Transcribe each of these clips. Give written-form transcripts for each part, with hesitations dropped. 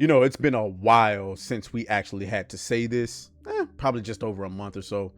You know, it's been a while since we actually had to say this, probably just over a month or so,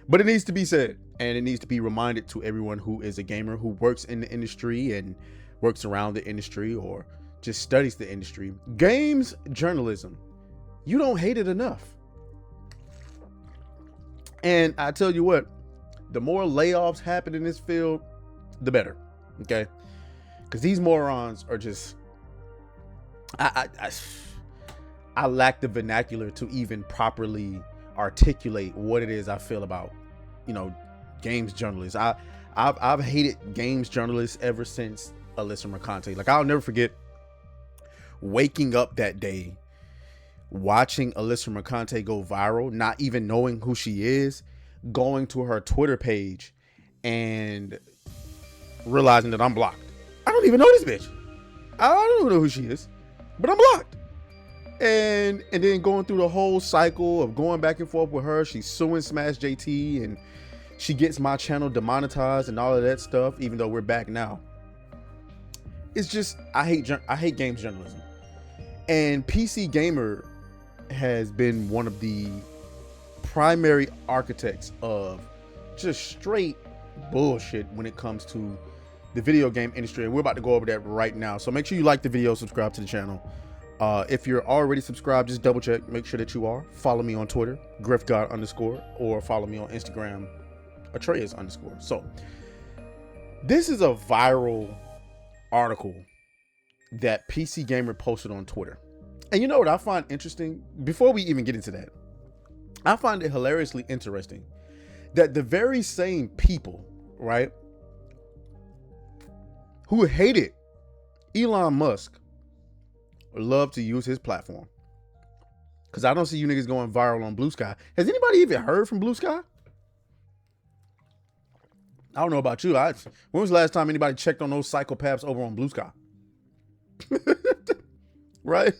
but it needs to be said, and it needs to be reminded to everyone who is a gamer, who works in the industry and works around the industry or just studies the industry. Games journalism, you don't hate it enough. And I tell you what, the more layoffs happen in this field, the better. Okay, because these morons are just, I lack the vernacular to even properly articulate what it is I feel about, you know, games journalists. I've hated games journalists ever since Alyssa Mercante. Like, I'll never forget waking up that day, watching Alyssa Mercante go viral, not even knowing who she is, going to her Twitter page and realizing that I'm blocked. I don't even know this bitch. I don't even know who she is, but I'm blocked. And then going through the whole cycle of going back and forth with her. She's suing Smash JT and she gets my channel demonetized and all of that stuff, even though we're back now. It's just, I hate games journalism. And PC Gamer has been one of the primary architects of just straight bullshit when it comes to the video game industry, and we're about to go over that right now. So make sure you like the video, subscribe to the channel. If you're already subscribed, just double check, make sure that you are. Follow me on Twitter, griffgod_, or follow me on Instagram, Atreus_. So this is a viral article that PC Gamer posted on Twitter. And you know what I find interesting? Before we even get into that, I find it hilariously interesting that the very same people, right, who hated Elon Musk love to use his platform. Because I don't see you niggas going viral on Blue Sky. Has anybody even heard from Blue Sky? I don't know about you. When was the last time anybody checked on those psychopaths over on Blue Sky? Right?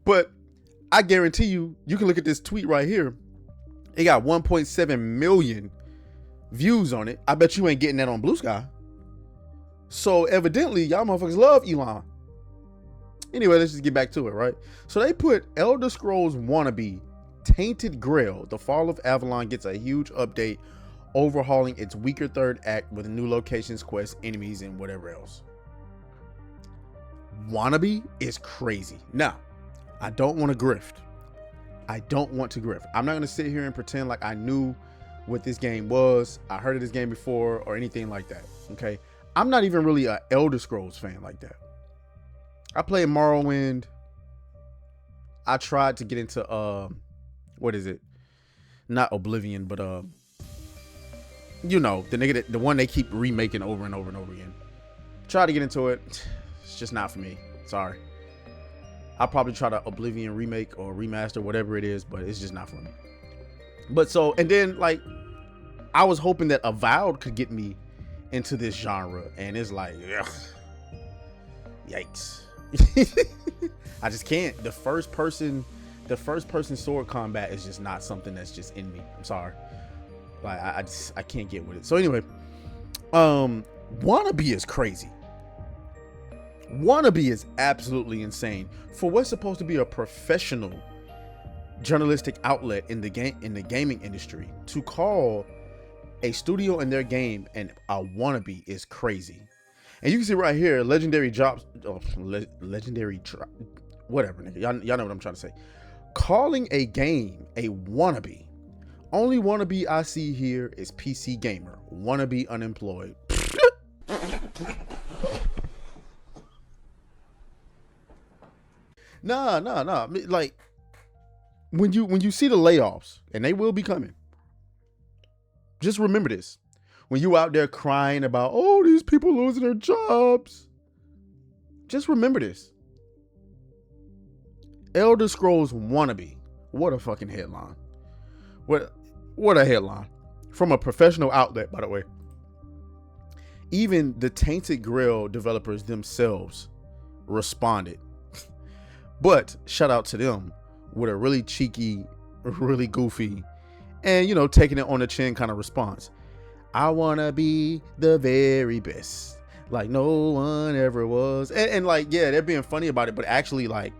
But I guarantee you, you can look at this tweet right here. It got 1.7 million views on it. I bet you ain't getting that on Blue Sky. So evidently, y'all motherfuckers love Elon. Anyway, let's just get back to it, right? So they put Elder Scrolls Wannabe Tainted Grail, the Fall of Avalon gets a huge update, overhauling its weaker third act with new locations, quests, enemies, and whatever else. Wannabe is crazy. Now, I don't want to grift. I'm not going to sit here and pretend like I knew what this game was. I heard of this game before or anything like that. Okay. I'm not even really a Elder Scrolls fan like that. I played Morrowind. I tried to get into what is it? Not Oblivion, but you know, the one they keep remaking over and over and over again. Tried to get into it. It's just not for me. Sorry. I'll probably try to Oblivion remake or remaster, whatever it is, but it's just not for me. But so, and then like, I was hoping that Avowed could get me into this genre, and it's like, ugh, yikes. I just can't. The first person sword combat is just not something that's just in me. I'm sorry. Like, I can't get with it. So anyway, Wannabe is crazy. Wannabe is absolutely insane for what's supposed to be a professional journalistic outlet in the gaming industry. To call a studio in their game and a wannabe is crazy. And you can see right here, legendary drops, whatever, nigga. Y'all know what I'm trying to say. Calling a game a wannabe. Only wannabe I see here is PC Gamer. Wannabe unemployed. Nah. Like, when you see the layoffs, and they will be coming, just remember this. When you out there crying about, oh, these people losing their jobs, just remember this. Elder Scrolls Wannabe. What a fucking headline. What a headline. From a professional outlet, by the way. Even the Tainted Grail developers themselves responded. But shout out to them with a really cheeky, really goofy, and, you know, taking it on the chin kind of response. I want to be the very best, like no one ever was. And like, yeah, they're being funny about it, but actually, like,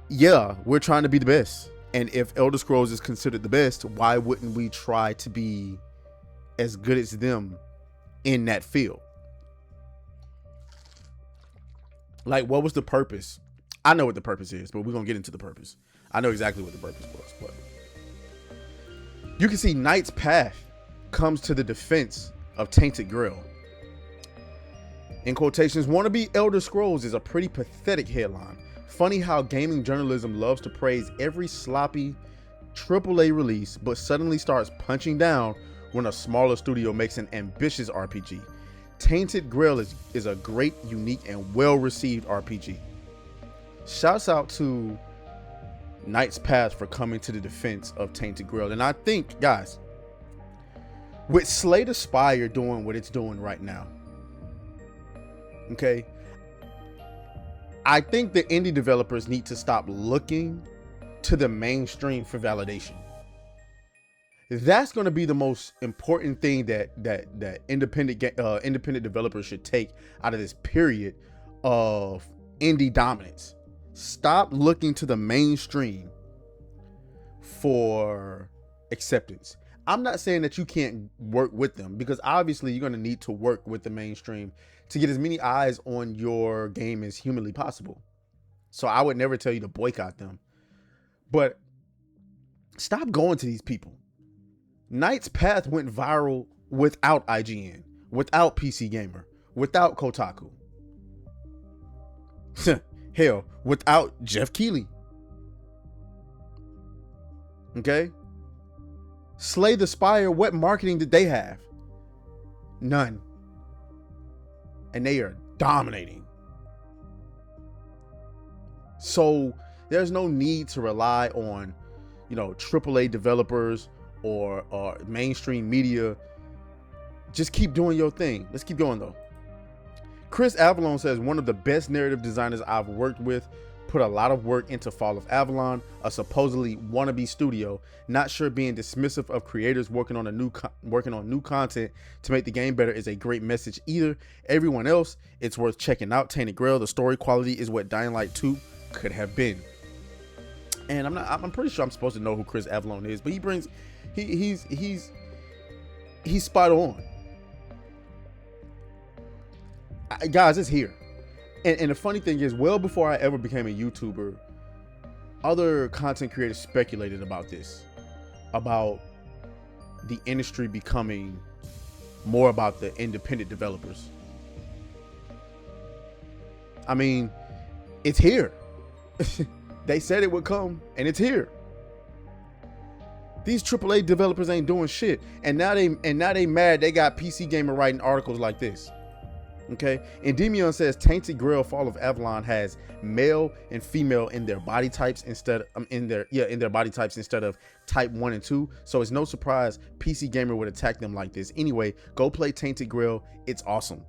yeah, we're trying to be the best. And if Elder Scrolls is considered the best, why wouldn't we try to be as good as them in that field? Like, what was the purpose? I know what the purpose is, but we're going to get into the purpose. I know exactly what the purpose was, but you can see Knight's Path comes to the defense of Tainted Grail. In quotations, "Wannabe Elder Scrolls is a pretty pathetic headline. Funny how gaming journalism loves to praise every sloppy AAA release, but suddenly starts punching down when a smaller studio makes an ambitious RPG. Tainted Grail is a great, unique, and well-received RPG." Shouts out to Knight's Path for coming to the defense of Tainted Grail. And I think, guys, with Slay the Spire doing what it's doing right now, okay, I think the indie developers need to stop looking to the mainstream for validation. That's going to be the most important thing that independent developers should take out of this period of indie dominance. Stop looking to the mainstream for acceptance. I'm not saying that you can't work with them, because obviously you're going to need to work with the mainstream to get as many eyes on your game as humanly possible. So I would never tell you to boycott them, but stop going to these people. Knight's Path went viral without IGN, without PC Gamer, without Kotaku. Hell, without Jeff Keighley. Okay? Slay the Spire, what marketing did they have? None. And they are dominating. So there's no need to rely on, AAA developers or mainstream media. Just keep doing your thing. Let's keep going though. Chris Avalon says, "One of the best narrative designers I've worked with, put a lot of work into Fall of Avalon, a supposedly wannabe studio. Not sure being dismissive of creators working on new content to make the game better is a great message either. Everyone else, it's worth checking out. Tainted Grail, the story quality is what Dying Light 2 could have been." And I'm pretty sure I'm supposed to know who Chris Avalon is, but he's spot on. Guys, it's here. And the funny thing is, well before I ever became a YouTuber, other content creators speculated about this, about the industry becoming more about the independent developers. I mean, it's here. They said it would come, and it's here. These AAA developers ain't doing shit, and now they mad they got PC Gamer writing articles like this. Okay, Endymion says Tainted Grail Fall of Avalon has male and female in their body types instead of type 1 and 2. So it's no surprise PC Gamer would attack them like this. Anyway, go play Tainted Grail. It's awesome.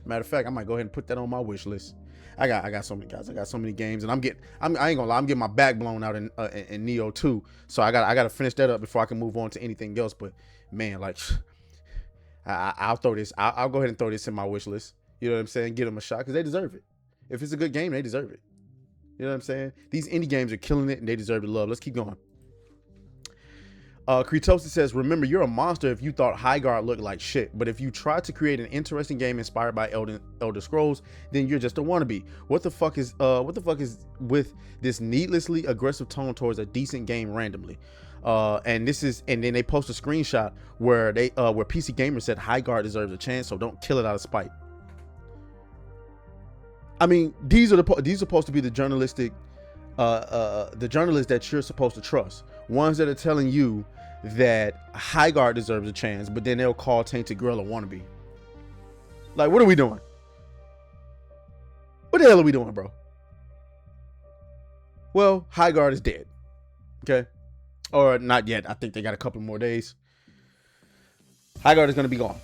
Matter of fact, I might go ahead and put that on my wish list. I got so many guys. I got so many games, and I ain't gonna lie, I'm getting my back blown out in Neo 2. So I gotta finish that up before I can move on to anything else. But man, like, I'll go ahead and throw this in my wish list. You know what I'm saying? Give them a shot because they deserve it. If it's a good game, they deserve it. You know what I'm saying? These indie games are killing it and they deserve the love. Let's keep going. Kretosis says, "Remember, you're a monster if you thought Highguard looked like shit. But if you try to create an interesting game inspired by Elder Scrolls, then you're just a wannabe. What the fuck is with this needlessly aggressive tone towards a decent game randomly?" And then they post a screenshot where PC Gamer said Highguard deserves a chance, so don't kill it out of spite. I mean, these are supposed to be the journalistic, the journalists that you're supposed to trust. Ones that are telling you that Highguard deserves a chance, but then they'll call Tainted Grail a wannabe. Like, what are we doing? What the hell are we doing, bro? Well, Highguard is dead. Okay, or not yet. I think they got a couple more days. Highguard is gonna be gone.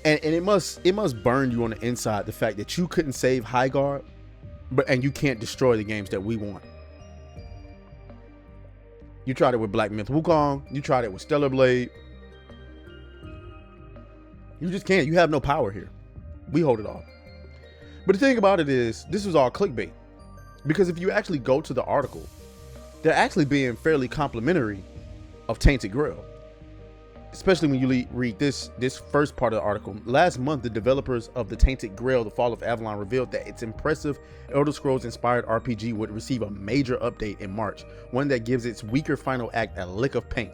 And it must burn you on the inside, the fact that you couldn't save Highguard, and you can't destroy the games that we want. You tried it with Black Myth Wukong. You tried it with Stellar Blade. You just can't. You have no power here. We hold it all. But the thing about it is, this was all clickbait. Because if you actually go to the article, they're actually being fairly complimentary of Tainted Grail. Especially when you read this first part of the article. Last month, the developers of the Tainted Grail, the Fall of Avalon, revealed that its impressive Elder Scrolls-inspired RPG would receive a major update in March, one that gives its weaker final act a lick of paint.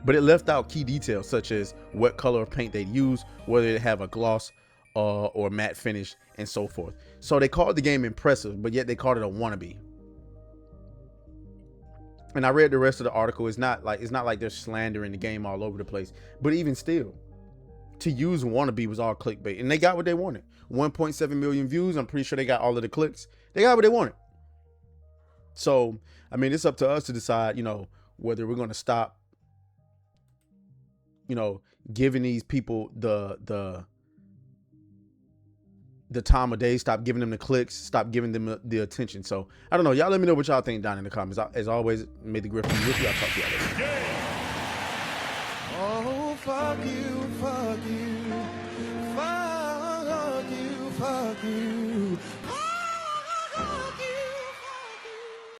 But it left out key details such as what color of paint they'd use, whether it have a gloss or matte finish, and so forth. So they called the game impressive, but yet they called it a wannabe. And I read the rest of the article. It's not like they're slandering the game all over the place. But even still, to use wannabe was all clickbait. And they got what they wanted. 1.7 million views. I'm pretty sure they got all of the clicks. They got what they wanted. So, I mean, it's up to us to decide, you know, whether we're going to stop, you know, giving these people the time of day, stop giving them the clicks, stop giving them the attention. So I don't know, y'all let me know what y'all think down in the comments. As always, may the Griffin be with you. I'll talk to y'all later. Oh, fuck you, fuck you, fuck you, fuck you.